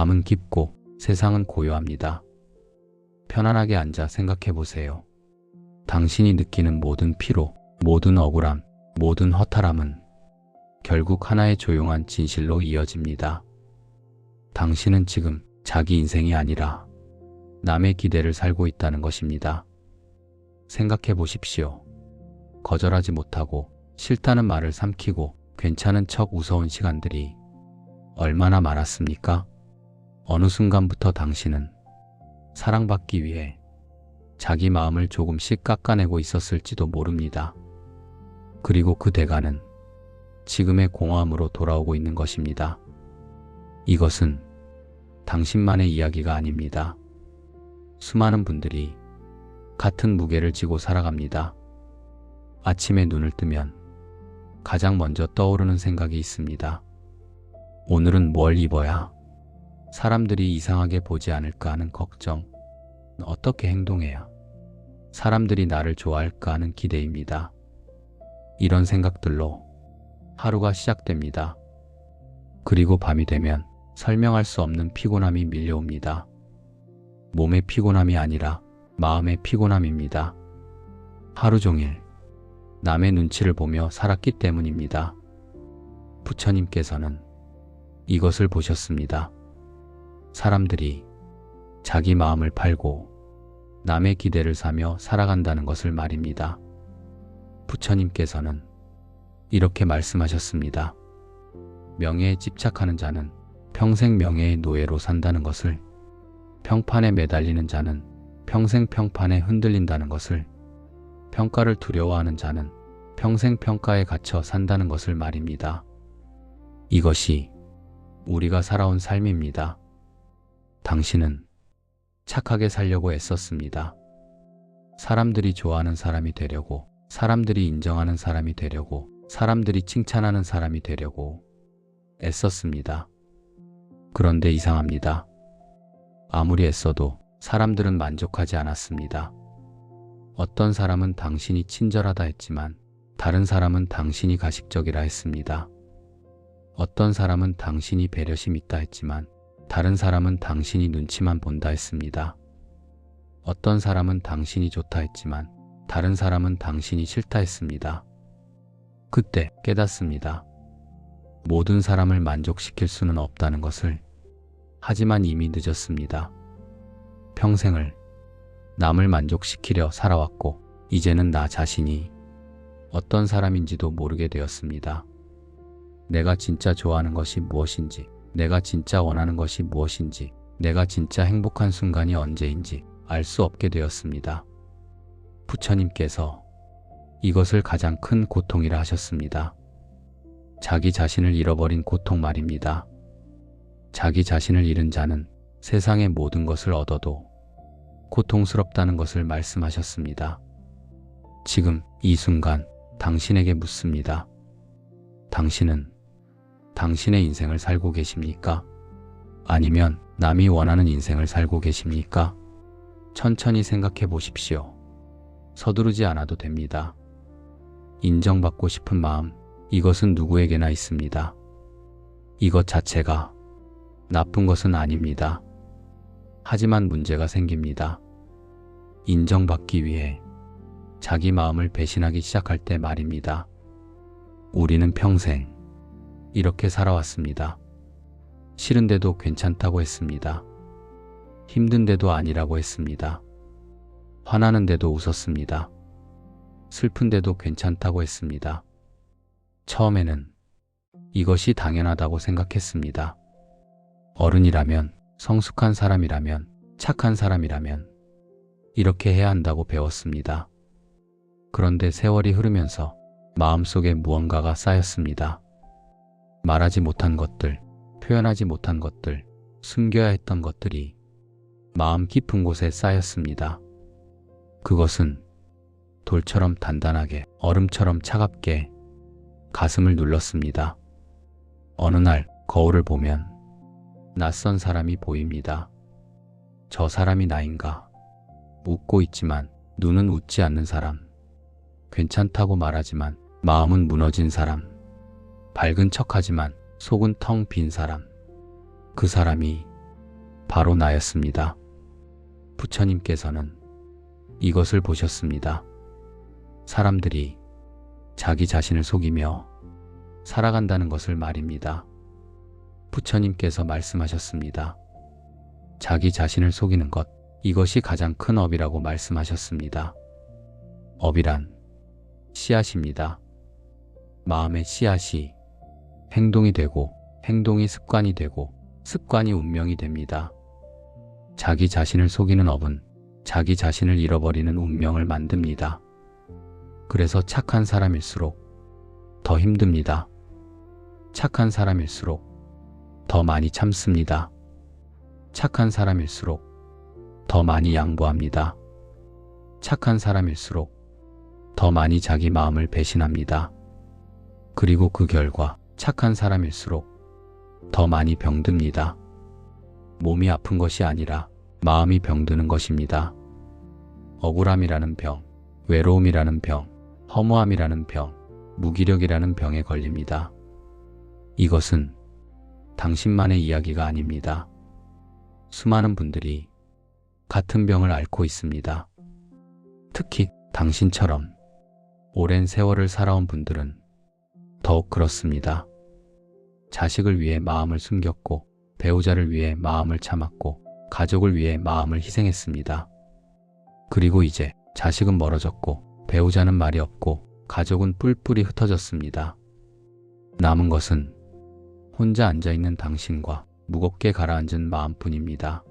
밤은 깊고 세상은 고요합니다. 편안하게 앉아 생각해 보세요. 당신이 느끼는 모든 피로, 모든 억울함, 모든 허탈함은 결국 하나의 조용한 진실로 이어집니다. 당신은 지금 자기 인생이 아니라 남의 기대를 살고 있다는 것입니다. 생각해 보십시오. 거절하지 못하고 싫다는 말을 삼키고 괜찮은 척 웃어온 시간들이 얼마나 많았습니까? 어느 순간부터 당신은 사랑받기 위해 자기 마음을 조금씩 깎아내고 있었을지도 모릅니다. 그리고 그 대가는 지금의 공허함으로 돌아오고 있는 것입니다. 이것은 당신만의 이야기가 아닙니다. 수많은 분들이 같은 무게를 지고 살아갑니다. 아침에 눈을 뜨면 가장 먼저 떠오르는 생각이 있습니다. 오늘은 뭘 입어야 사람들이 이상하게 보지 않을까 하는 걱정, 어떻게 행동해야 사람들이 나를 좋아할까 하는 기대입니다. 이런 생각들로 하루가 시작됩니다. 그리고 밤이 되면 설명할 수 없는 피곤함이 밀려옵니다. 몸의 피곤함이 아니라 마음의 피곤함입니다. 하루 종일 남의 눈치를 보며 살았기 때문입니다. 부처님께서는 이것을 보셨습니다. 사람들이 자기 마음을 팔고 남의 기대를 사며 살아간다는 것을 말입니다. 부처님께서는 이렇게 말씀하셨습니다. 명예에 집착하는 자는 평생 명예의 노예로 산다는 것을, 평판에 매달리는 자는 평생 평판에 흔들린다는 것을, 평가를 두려워하는 자는 평생 평가에 갇혀 산다는 것을 말입니다. 이것이 우리가 살아온 삶입니다. 당신은 착하게 살려고 애썼습니다. 사람들이 좋아하는 사람이 되려고, 사람들이 인정하는 사람이 되려고, 사람들이 칭찬하는 사람이 되려고 애썼습니다. 그런데 이상합니다. 아무리 애써도 사람들은 만족하지 않았습니다. 어떤 사람은 당신이 친절하다 했지만 다른 사람은 당신이 가식적이라 했습니다. 어떤 사람은 당신이 배려심 있다 했지만 다른 사람은 당신이 눈치만 본다 했습니다. 어떤 사람은 당신이 좋다 했지만 다른 사람은 당신이 싫다 했습니다. 그때 깨닫습니다. 모든 사람을 만족시킬 수는 없다는 것을. 하지만 이미 늦었습니다. 평생을 남을 만족시키려 살아왔고 이제는 나 자신이 어떤 사람인지도 모르게 되었습니다. 내가 진짜 좋아하는 것이 무엇인지, 내가 진짜 원하는 것이 무엇인지, 내가 진짜 행복한 순간이 언제인지 알 수 없게 되었습니다. 부처님께서 이것을 가장 큰 고통이라 하셨습니다. 자기 자신을 잃어버린 고통 말입니다. 자기 자신을 잃은 자는 세상의 모든 것을 얻어도 고통스럽다는 것을 말씀하셨습니다. 지금 이 순간 당신에게 묻습니다. 당신은 당신의 인생을 살고 계십니까? 아니면 남이 원하는 인생을 살고 계십니까? 천천히 생각해 보십시오. 서두르지 않아도 됩니다. 인정받고 싶은 마음, 이것은 누구에게나 있습니다. 이것 자체가 나쁜 것은 아닙니다. 하지만 문제가 생깁니다. 인정받기 위해 자기 마음을 배신하기 시작할 때 말입니다. 우리는 평생 이렇게 살아왔습니다. 싫은데도 괜찮다고 했습니다. 힘든데도 아니라고 했습니다. 화나는데도 웃었습니다. 슬픈데도 괜찮다고 했습니다. 처음에는 이것이 당연하다고 생각했습니다. 어른이라면, 성숙한 사람이라면, 착한 사람이라면 이렇게 해야 한다고 배웠습니다. 그런데 세월이 흐르면서 마음속에 무언가가 쌓였습니다. 말하지 못한 것들, 표현하지 못한 것들, 숨겨야 했던 것들이 마음 깊은 곳에 쌓였습니다. 그것은 돌처럼 단단하게, 얼음처럼 차갑게 가슴을 눌렀습니다. 어느 날 거울을 보면 낯선 사람이 보입니다. 저 사람이 나인가? 웃고 있지만 눈은 웃지 않는 사람. 괜찮다고 말하지만 마음은 무너진 사람. 밝은 척하지만 속은 텅 빈 사람. 그 사람이 바로 나였습니다. 부처님께서는 이것을 보셨습니다. 사람들이 자기 자신을 속이며 살아간다는 것을 말입니다. 부처님께서 말씀하셨습니다. 자기 자신을 속이는 것, 이것이 가장 큰 업이라고 말씀하셨습니다. 업이란 씨앗입니다. 마음의 씨앗이 행동이 되고, 행동이 습관이 되고, 습관이 운명이 됩니다. 자기 자신을 속이는 업은 자기 자신을 잃어버리는 운명을 만듭니다. 그래서 착한 사람일수록 더 힘듭니다. 착한 사람일수록 더 많이 참습니다. 착한 사람일수록 더 많이 양보합니다. 착한 사람일수록 더 많이 자기 마음을 배신합니다. 그리고 그 결과 착한 사람일수록 더 많이 병듭니다. 몸이 아픈 것이 아니라 마음이 병드는 것입니다. 억울함이라는 병, 외로움이라는 병, 허무함이라는 병, 무기력이라는 병에 걸립니다. 이것은 당신만의 이야기가 아닙니다. 수많은 분들이 같은 병을 앓고 있습니다. 특히 당신처럼 오랜 세월을 살아온 분들은 더욱 그렇습니다. 자식을 위해 마음을 숨겼고, 배우자를 위해 마음을 참았고, 가족을 위해 마음을 희생했습니다. 그리고 이제 자식은 멀어졌고, 배우자는 말이 없고, 가족은 뿔뿔이 흩어졌습니다. 남은 것은 혼자 앉아있는 당신과 무겁게 가라앉은 마음뿐입니다.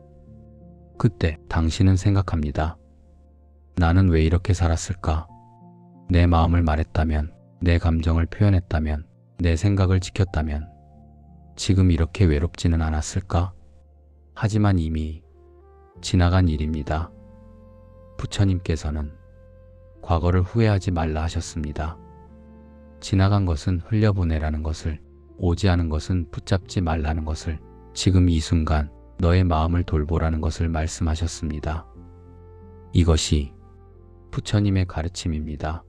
그때 당신은 생각합니다. 나는 왜 이렇게 살았을까? 내 마음을 말했다면, 내 감정을 표현했다면, 내 생각을 지켰다면 지금 이렇게 외롭지는 않았을까? 하지만 이미 지나간 일입니다. 부처님께서는 과거를 후회하지 말라 하셨습니다. 지나간 것은 흘려보내라는 것을, 오지 않은 것은 붙잡지 말라는 것을, 지금 이 순간 너의 마음을 돌보라는 것을 말씀하셨습니다. 이것이 부처님의 가르침입니다.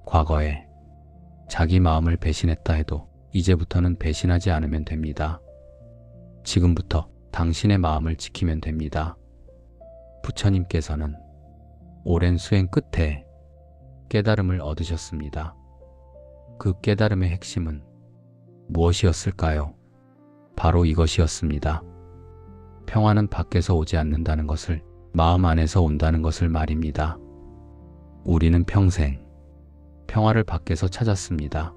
과거에 자기 마음을 배신했다 해도 이제부터는 배신하지 않으면 됩니다. 지금부터 당신의 마음을 지키면 됩니다. 부처님께서는 오랜 수행 끝에 깨달음을 얻으셨습니다. 그 깨달음의 핵심은 무엇이었을까요? 바로 이것이었습니다. 평화는 밖에서 오지 않는다는 것을, 마음 안에서 온다는 것을 말입니다. 우리는 평생 평화를 밖에서 찾았습니다.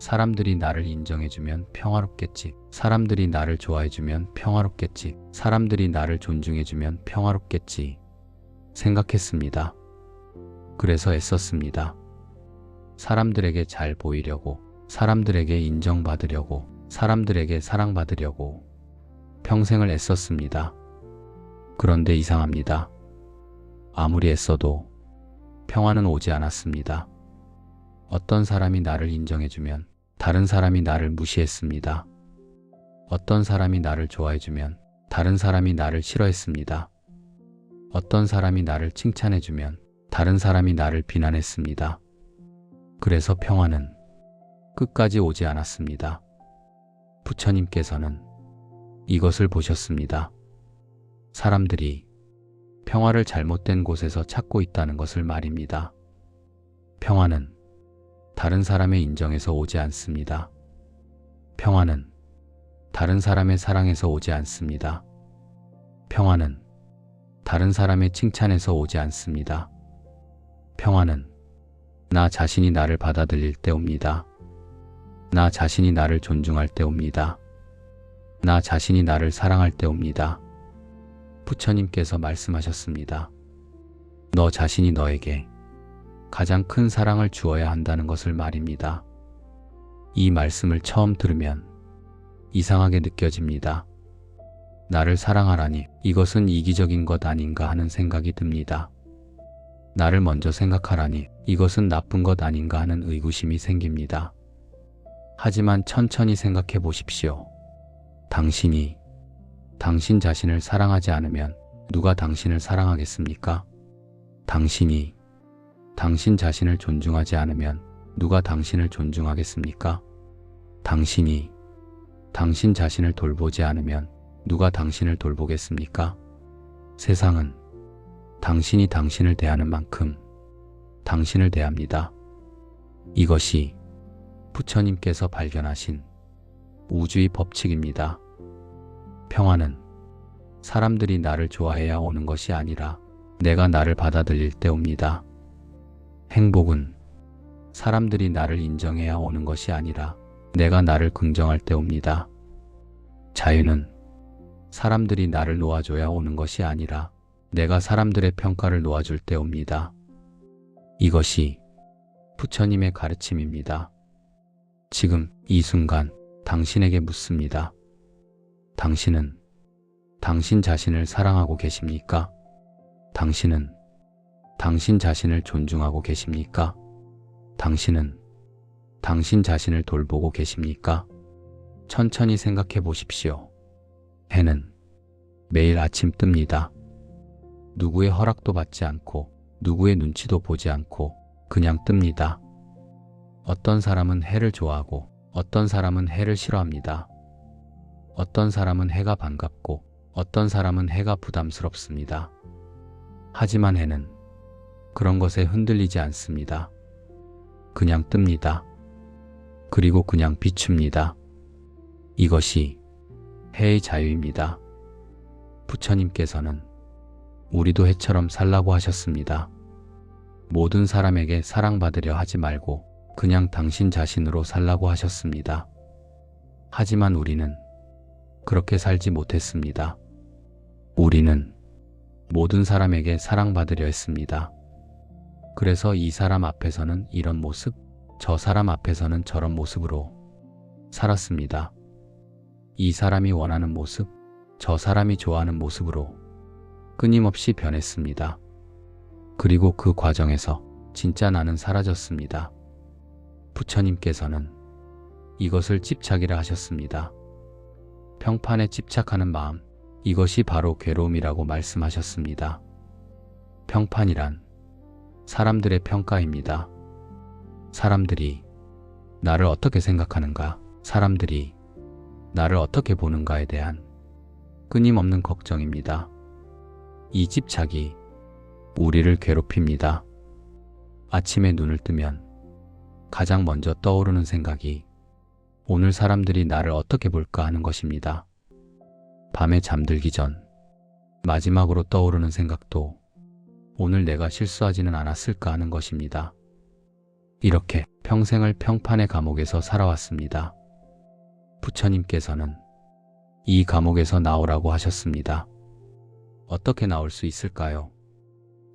사람들이 나를 인정해주면 평화롭겠지. 사람들이 나를 좋아해주면 평화롭겠지. 사람들이 나를 존중해주면 평화롭겠지. 생각했습니다. 그래서 애썼습니다. 사람들에게 잘 보이려고, 사람들에게 인정받으려고, 사람들에게 사랑받으려고 평생을 애썼습니다. 그런데 이상합니다. 아무리 애써도 평화는 오지 않았습니다. 어떤 사람이 나를 인정해주면 다른 사람이 나를 무시했습니다. 어떤 사람이 나를 좋아해주면 다른 사람이 나를 싫어했습니다. 어떤 사람이 나를 칭찬해주면 다른 사람이 나를 비난했습니다. 그래서 평화는 끝까지 오지 않았습니다. 부처님께서는 이것을 보셨습니다. 사람들이 평화를 잘못된 곳에서 찾고 있다는 것을 말입니다. 평화는 다른 사람의 인정에서 오지 않습니다. 평화는 다른 사람의 사랑에서 오지 않습니다. 평화는 다른 사람의 칭찬에서 오지 않습니다. 평화는 나 자신이 나를 받아들일 때 옵니다. 나 자신이 나를 존중할 때 옵니다. 나 자신이 나를 사랑할 때 옵니다. 부처님께서 말씀하셨습니다. 너 자신이 너에게 가장 큰 사랑을 주어야 한다는 것을 말입니다. 이 말씀을 처음 들으면 이상하게 느껴집니다. 나를 사랑하라니 이것은 이기적인 것 아닌가 하는 생각이 듭니다. 나를 먼저 생각하라니 이것은 나쁜 것 아닌가 하는 의구심이 생깁니다. 하지만 천천히 생각해 보십시오. 당신이 당신 자신을 사랑하지 않으면 누가 당신을 사랑하겠습니까? 당신이 당신 자신을 존중하지 않으면 누가 당신을 존중하겠습니까? 당신이 당신 자신을 돌보지 않으면 누가 당신을 돌보겠습니까? 세상은 당신이 당신을 대하는 만큼 당신을 대합니다. 이것이 부처님께서 발견하신 우주의 법칙입니다. 평화는 사람들이 나를 좋아해야 오는 것이 아니라 내가 나를 받아들일 때 옵니다. 행복은 사람들이 나를 인정해야 오는 것이 아니라 내가 나를 긍정할 때 옵니다. 자유는 사람들이 나를 놓아줘야 오는 것이 아니라 내가 사람들의 평가를 놓아줄 때 옵니다. 이것이 부처님의 가르침입니다. 지금 이 순간 당신에게 묻습니다. 당신은 당신 자신을 사랑하고 계십니까? 당신은 당신 자신을 존중하고 계십니까? 당신은 당신 자신을 돌보고 계십니까? 천천히 생각해 보십시오. 해는 매일 아침 뜹니다. 누구의 허락도 받지 않고 누구의 눈치도 보지 않고 그냥 뜹니다. 어떤 사람은 해를 좋아하고 어떤 사람은 해를 싫어합니다. 어떤 사람은 해가 반갑고 어떤 사람은 해가 부담스럽습니다. 하지만 해는 그런 것에 흔들리지 않습니다. 그냥 뜹니다. 그리고 그냥 비춥니다. 이것이 해의 자유입니다. 부처님께서는 우리도 해처럼 살라고 하셨습니다. 모든 사람에게 사랑받으려 하지 말고 그냥 당신 자신으로 살라고 하셨습니다. 하지만 우리는 그렇게 살지 못했습니다. 우리는 모든 사람에게 사랑받으려 했습니다. 그래서 이 사람 앞에서는 이런 모습, 저 사람 앞에서는 저런 모습으로 살았습니다. 이 사람이 원하는 모습, 저 사람이 좋아하는 모습으로 끊임없이 변했습니다. 그리고 그 과정에서 진짜 나는 사라졌습니다. 부처님께서는 이것을 집착이라 하셨습니다. 평판에 집착하는 마음, 이것이 바로 괴로움이라고 말씀하셨습니다. 평판이란 사람들의 평가입니다. 사람들이 나를 어떻게 생각하는가, 사람들이 나를 어떻게 보는가에 대한 끊임없는 걱정입니다. 이 집착이 우리를 괴롭힙니다. 아침에 눈을 뜨면 가장 먼저 떠오르는 생각이 오늘 사람들이 나를 어떻게 볼까 하는 것입니다. 밤에 잠들기 전 마지막으로 떠오르는 생각도 오늘 내가 실수하지는 않았을까 하는 것입니다. 이렇게 평생을 평판의 감옥에서 살아왔습니다. 부처님께서는 이 감옥에서 나오라고 하셨습니다. 어떻게 나올 수 있을까요?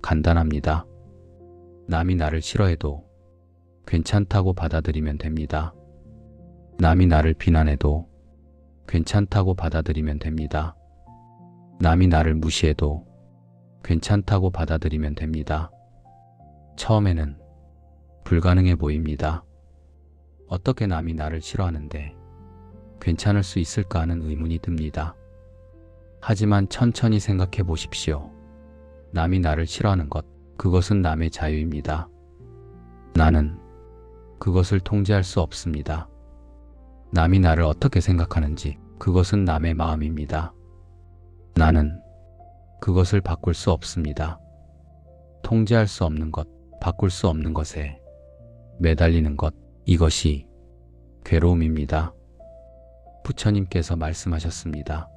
간단합니다. 남이 나를 싫어해도 괜찮다고 받아들이면 됩니다. 남이 나를 비난해도 괜찮다고 받아들이면 됩니다. 남이 나를 무시해도 괜찮다고 받아들이면 됩니다. 처음에는 불가능해 보입니다. 어떻게 남이 나를 싫어하는데 괜찮을 수 있을까 하는 의문이 듭니다. 하지만 천천히 생각해 보십시오. 남이 나를 싫어하는 것, 그것은 남의 자유입니다. 나는 그것을 통제할 수 없습니다. 남이 나를 어떻게 생각하는지 그것은 남의 마음입니다. 나는 그것을 바꿀 수 없습니다. 통제할 수 없는 것, 바꿀 수 없는 것에 매달리는 것, 이것이 괴로움입니다. 부처님께서 말씀하셨습니다.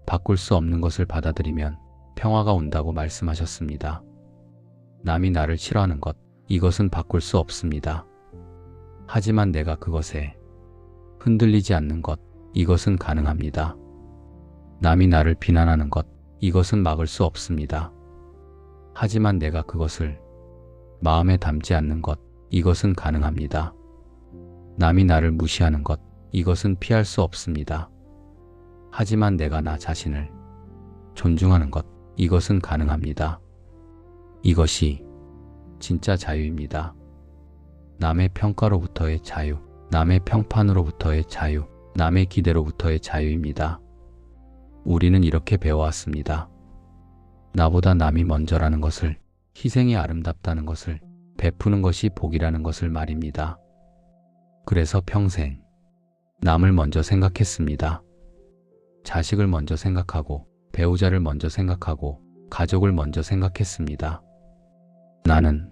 바꿀 수 없는 것을 받아들이면 평화가 온다고 말씀하셨습니다. 남이 나를 싫어하는 것, 이것은 바꿀 수 없습니다. 하지만 내가 그것에 흔들리지 않는 것, 이것은 가능합니다. 남이 나를 비난하는 것, 이것은 막을 수 없습니다. 하지만 내가 그것을 마음에 담지 않는 것, 이것은 가능합니다. 남이 나를 무시하는 것, 이것은 피할 수 없습니다. 하지만 내가 나 자신을 존중하는 것, 이것은 가능합니다. 이것이 진짜 자유입니다. 남의 평가로부터의 자유, 남의 평판으로부터의 자유, 남의 기대로부터의 자유입니다. 우리는 이렇게 배워왔습니다. 나보다 남이 먼저라는 것을, 희생이 아름답다는 것을, 베푸는 것이 복이라는 것을 말입니다. 그래서 평생 남을 먼저 생각했습니다. 자식을 먼저 생각하고 배우자를 먼저 생각하고 가족을 먼저 생각했습니다. 나는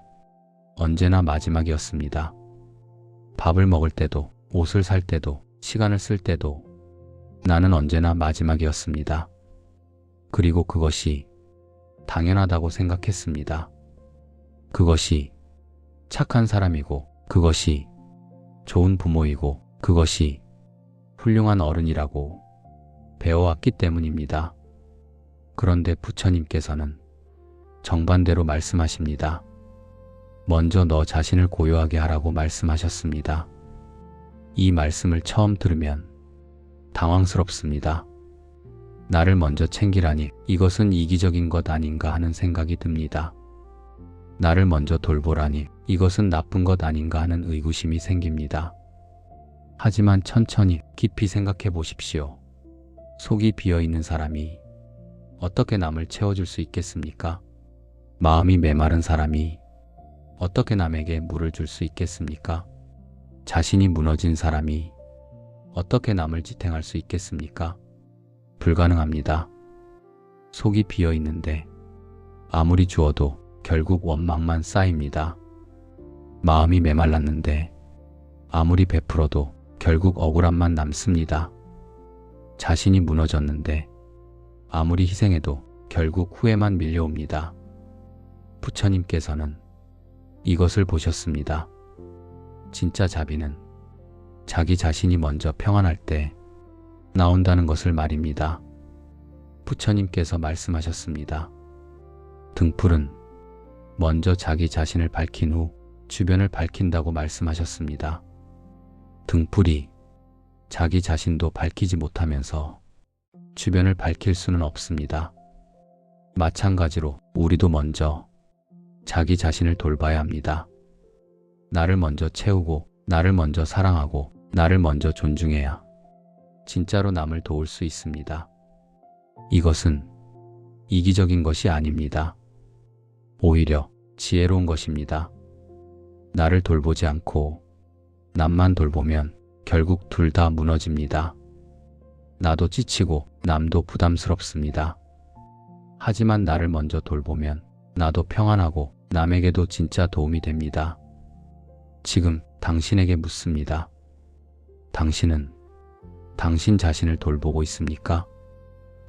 언제나 마지막이었습니다. 밥을 먹을 때도, 옷을 살 때도, 시간을 쓸 때도 나는 언제나 마지막이었습니다. 그리고 그것이 당연하다고 생각했습니다. 그것이 착한 사람이고, 그것이 좋은 부모이고, 그것이 훌륭한 어른이라고 배워왔기 때문입니다. 그런데 부처님께서는 정반대로 말씀하십니다. 먼저 너 자신을 고요하게 하라고 말씀하셨습니다. 이 말씀을 처음 들으면 당황스럽습니다. 나를 먼저 챙기라니 이것은 이기적인 것 아닌가 하는 생각이 듭니다. 나를 먼저 돌보라니 이것은 나쁜 것 아닌가 하는 의구심이 생깁니다. 하지만 천천히 깊이 생각해 보십시오. 속이 비어있는 사람이 어떻게 남을 채워줄 수 있겠습니까? 마음이 메마른 사람이 어떻게 남에게 물을 줄 수 있겠습니까? 자신이 무너진 사람이 어떻게 남을 지탱할 수 있겠습니까? 불가능합니다. 속이 비어있는데 아무리 주어도 결국 원망만 쌓입니다. 마음이 메말랐는데 아무리 베풀어도 결국 억울함만 남습니다. 자신이 무너졌는데 아무리 희생해도 결국 후회만 밀려옵니다. 부처님께서는 이것을 보셨습니다. 진짜 자비는 자기 자신이 먼저 평안할 때 나온다는 것을 말입니다. 부처님께서 말씀하셨습니다. 등불은 먼저 자기 자신을 밝힌 후 주변을 밝힌다고 말씀하셨습니다. 등불이 자기 자신도 밝히지 못하면서 주변을 밝힐 수는 없습니다. 마찬가지로 우리도 먼저 자기 자신을 돌봐야 합니다. 나를 먼저 채우고 나를 먼저 사랑하고 나를 먼저 존중해야 진짜로 남을 도울 수 있습니다. 이것은 이기적인 것이 아닙니다. 오히려 지혜로운 것입니다. 나를 돌보지 않고 남만 돌보면 결국 둘 다 무너집니다. 나도 지치고 남도 부담스럽습니다. 하지만 나를 먼저 돌보면 나도 평안하고 남에게도 진짜 도움이 됩니다. 지금 당신에게 묻습니다. 당신은 당신 자신을 돌보고 있습니까?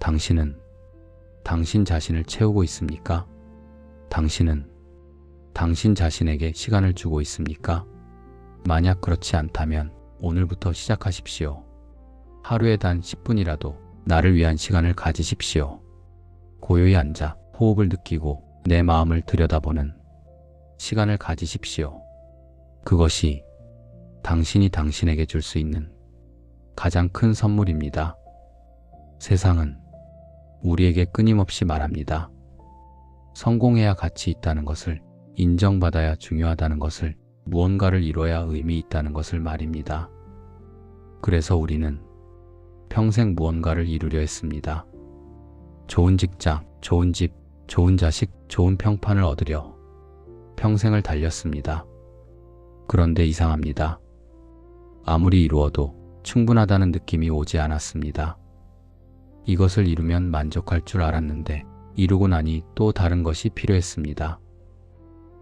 당신은 당신 자신을 채우고 있습니까? 당신은 당신 자신에게 시간을 주고 있습니까? 만약 그렇지 않다면 오늘부터 시작하십시오. 하루에 단 10분이라도 나를 위한 시간을 가지십시오. 고요히 앉아 호흡을 느끼고 내 마음을 들여다보는 시간을 가지십시오. 그것이 당신이 당신에게 줄 수 있는 가장 큰 선물입니다. 세상은 우리에게 끊임없이 말합니다. 성공해야 가치 있다는 것을, 인정받아야 중요하다는 것을, 무언가를 이뤄야 의미 있다는 것을 말입니다. 그래서 우리는 평생 무언가를 이루려 했습니다. 좋은 직장, 좋은 집, 좋은 자식, 좋은 평판을 얻으려 평생을 달렸습니다. 그런데 이상합니다. 아무리 이루어도 충분하다는 느낌이 오지 않았습니다. 이것을 이루면 만족할 줄 알았는데 이루고 나니 또 다른 것이 필요했습니다.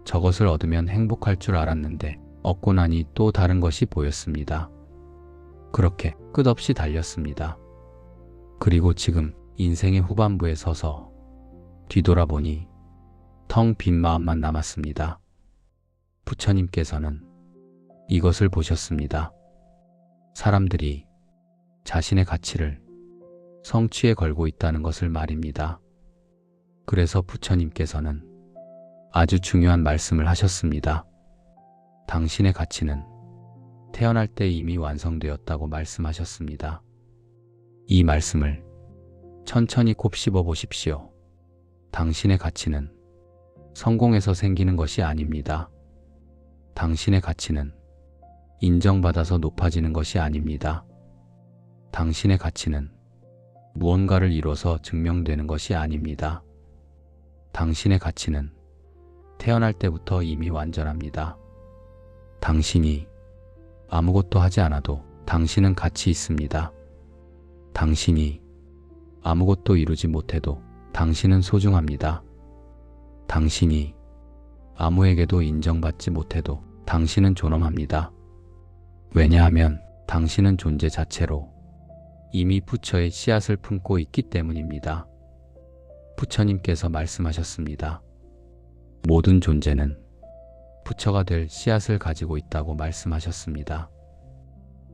저것을 얻으면 행복할 줄 알았는데 얻고 나니 또 다른 것이 보였습니다. 그렇게 끝없이 달렸습니다. 그리고 지금 인생의 후반부에 서서 뒤돌아보니 텅 빈 마음만 남았습니다. 부처님께서는 이것을 보셨습니다. 사람들이 자신의 가치를 성취에 걸고 있다는 것을 말입니다. 그래서 부처님께서는 아주 중요한 말씀을 하셨습니다. 당신의 가치는 태어날 때 이미 완성되었다고 말씀하셨습니다. 이 말씀을 천천히 곱씹어 보십시오. 당신의 가치는 성공해서 생기는 것이 아닙니다. 당신의 가치는 인정받아서 높아지는 것이 아닙니다. 당신의 가치는 무언가를 이뤄서 증명되는 것이 아닙니다. 당신의 가치는 태어날 때부터 이미 완전합니다. 당신이 아무것도 하지 않아도 당신은 가치 있습니다. 당신이 아무것도 이루지 못해도 당신은 소중합니다. 당신이 아무에게도 인정받지 못해도 당신은 존엄합니다. 왜냐하면 당신은 존재 자체로 이미 부처의 씨앗을 품고 있기 때문입니다. 부처님께서 말씀하셨습니다. 모든 존재는 부처가 될 씨앗을 가지고 있다고 말씀하셨습니다.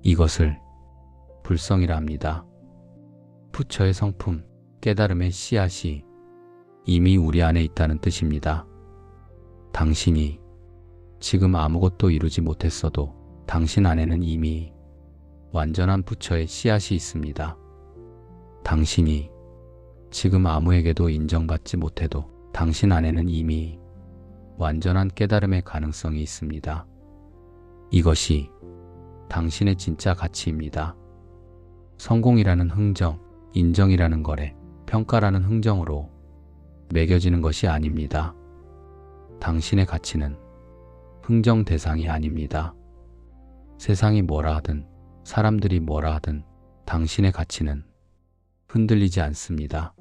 이것을 불성이라 합니다. 부처의 성품, 깨달음의 씨앗이 이미 우리 안에 있다는 뜻입니다. 당신이 지금 아무것도 이루지 못했어도 당신 안에는 이미 완전한 부처의 씨앗이 있습니다. 당신이 지금 아무에게도 인정받지 못해도 당신 안에는 이미 완전한 깨달음의 가능성이 있습니다. 이것이 당신의 진짜 가치입니다. 성공이라는 흥정, 인정이라는 거래, 평가라는 흥정으로 매겨지는 것이 아닙니다. 당신의 가치는 흥정 대상이 아닙니다. 세상이 뭐라 하든 사람들이 뭐라 하든 당신의 가치는 흔들리지 않습니다.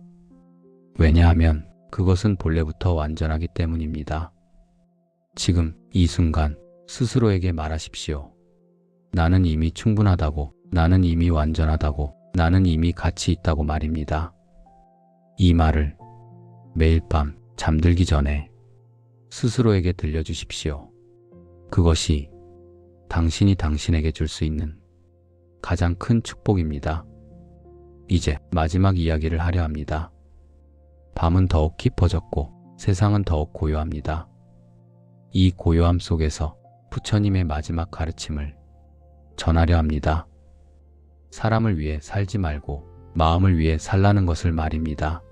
왜냐하면 그것은 본래부터 완전하기 때문입니다. 지금 이 순간 스스로에게 말하십시오. 나는 이미 충분하다고, 나는 이미 완전하다고, 나는 이미 가치 있다고 말입니다. 이 말을 매일 밤 잠들기 전에 스스로에게 들려주십시오. 그것이 당신이 당신에게 줄 수 있는 가장 큰 축복입니다. 이제 마지막 이야기를 하려 합니다. 밤은 더욱 깊어졌고 세상은 더욱 고요합니다. 이 고요함 속에서 부처님의 마지막 가르침을 전하려 합니다. 사람을 위해 살지 말고 마음을 위해 살라는 것을 말입니다.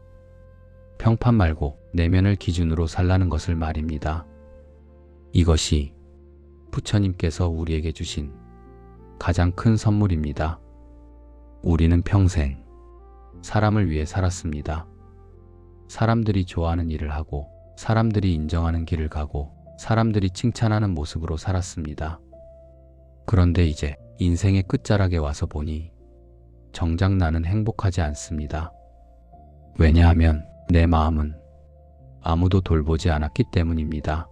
평판 말고 내면을 기준으로 살라는 것을 말입니다. 이것이 부처님께서 우리에게 주신 가장 큰 선물입니다. 우리는 평생 사람을 위해 살았습니다. 사람들이 좋아하는 일을 하고 사람들이 인정하는 길을 가고 사람들이 칭찬하는 모습으로 살았습니다. 그런데 이제 인생의 끝자락에 와서 보니 정작 나는 행복하지 않습니다. 왜냐하면 내 마음은 아무도 돌보지 않았기 때문입니다.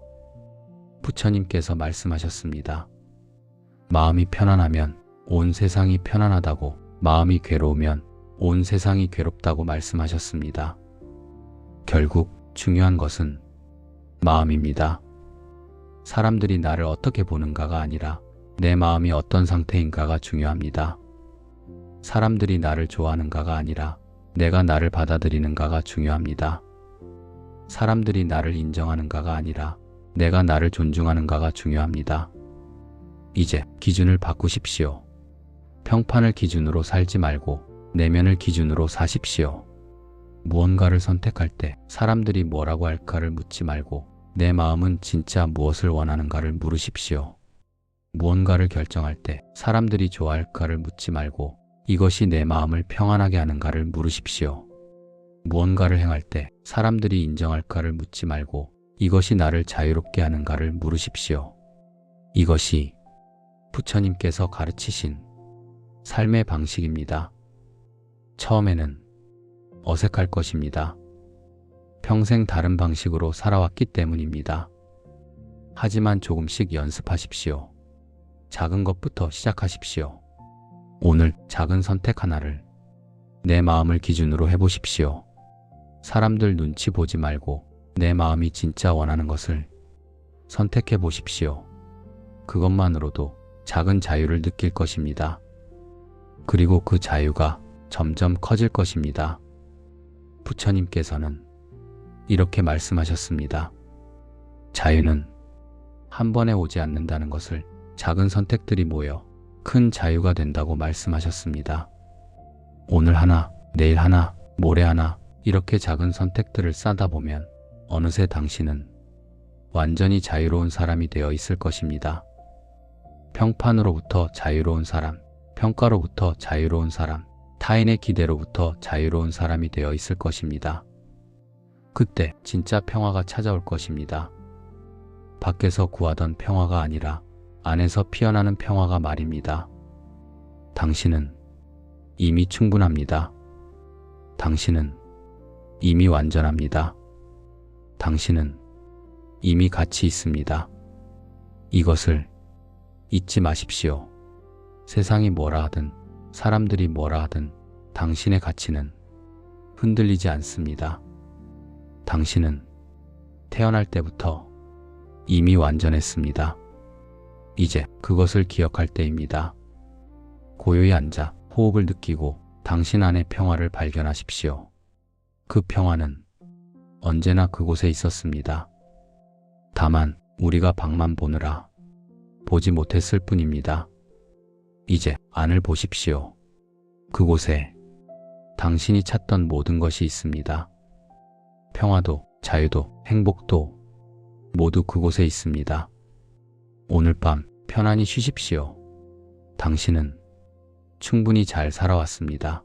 부처님께서 말씀하셨습니다. 마음이 편안하면 온 세상이 편안하다고, 마음이 괴로우면 온 세상이 괴롭다고 말씀하셨습니다. 결국 중요한 것은 마음입니다. 사람들이 나를 어떻게 보는가가 아니라 내 마음이 어떤 상태인가가 중요합니다. 사람들이 나를 좋아하는가가 아니라 내가 나를 받아들이는가가 중요합니다. 사람들이 나를 인정하는가가 아니라 내가 나를 존중하는가가 중요합니다. 이제 기준을 바꾸십시오. 평판을 기준으로 살지 말고 내면을 기준으로 사십시오. 무언가를 선택할 때 사람들이 뭐라고 할까를 묻지 말고 내 마음은 진짜 무엇을 원하는가를 물으십시오. 무언가를 결정할 때 사람들이 좋아할까를 묻지 말고 이것이 내 마음을 평안하게 하는가를 물으십시오. 무언가를 행할 때 사람들이 인정할까를 묻지 말고 이것이 나를 자유롭게 하는가를 물으십시오. 이것이 부처님께서 가르치신 삶의 방식입니다. 처음에는 어색할 것입니다. 평생 다른 방식으로 살아왔기 때문입니다. 하지만 조금씩 연습하십시오. 작은 것부터 시작하십시오. 오늘 작은 선택 하나를 내 마음을 기준으로 해보십시오. 사람들 눈치 보지 말고 내 마음이 진짜 원하는 것을 선택해 보십시오. 그것만으로도 작은 자유를 느낄 것입니다. 그리고 그 자유가 점점 커질 것입니다. 부처님께서는 이렇게 말씀하셨습니다. 자유는 한 번에 오지 않는다는 것을 작은 선택들이 모여 큰 자유가 된다고 말씀하셨습니다. 오늘 하나, 내일 하나, 모레 하나 이렇게 작은 선택들을 쌓다 보면 어느새 당신은 완전히 자유로운 사람이 되어 있을 것입니다. 평판으로부터 자유로운 사람, 평가로부터 자유로운 사람, 타인의 기대로부터 자유로운 사람이 되어 있을 것입니다. 그때 진짜 평화가 찾아올 것입니다. 밖에서 구하던 평화가 아니라 안에서 피어나는 평화가 말입니다. 당신은 이미 충분합니다. 당신은 이미 완전합니다. 당신은 이미 가치 있습니다. 이것을 잊지 마십시오. 세상이 뭐라 하든, 사람들이 뭐라 하든 당신의 가치는 흔들리지 않습니다. 당신은 태어날 때부터 이미 완전했습니다. 이제 그것을 기억할 때입니다. 고요히 앉아 호흡을 느끼고 당신 안의 평화를 발견하십시오. 그 평화는 언제나 그곳에 있었습니다. 다만 우리가 밖만 보느라 보지 못했을 뿐입니다. 이제 안을 보십시오. 그곳에 당신이 찾던 모든 것이 있습니다. 평화도, 자유도, 행복도 모두 그곳에 있습니다. 오늘 밤 편안히 쉬십시오. 당신은 충분히 잘 살아왔습니다.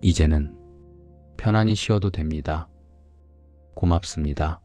이제는 편안히 쉬어도 됩니다. 고맙습니다.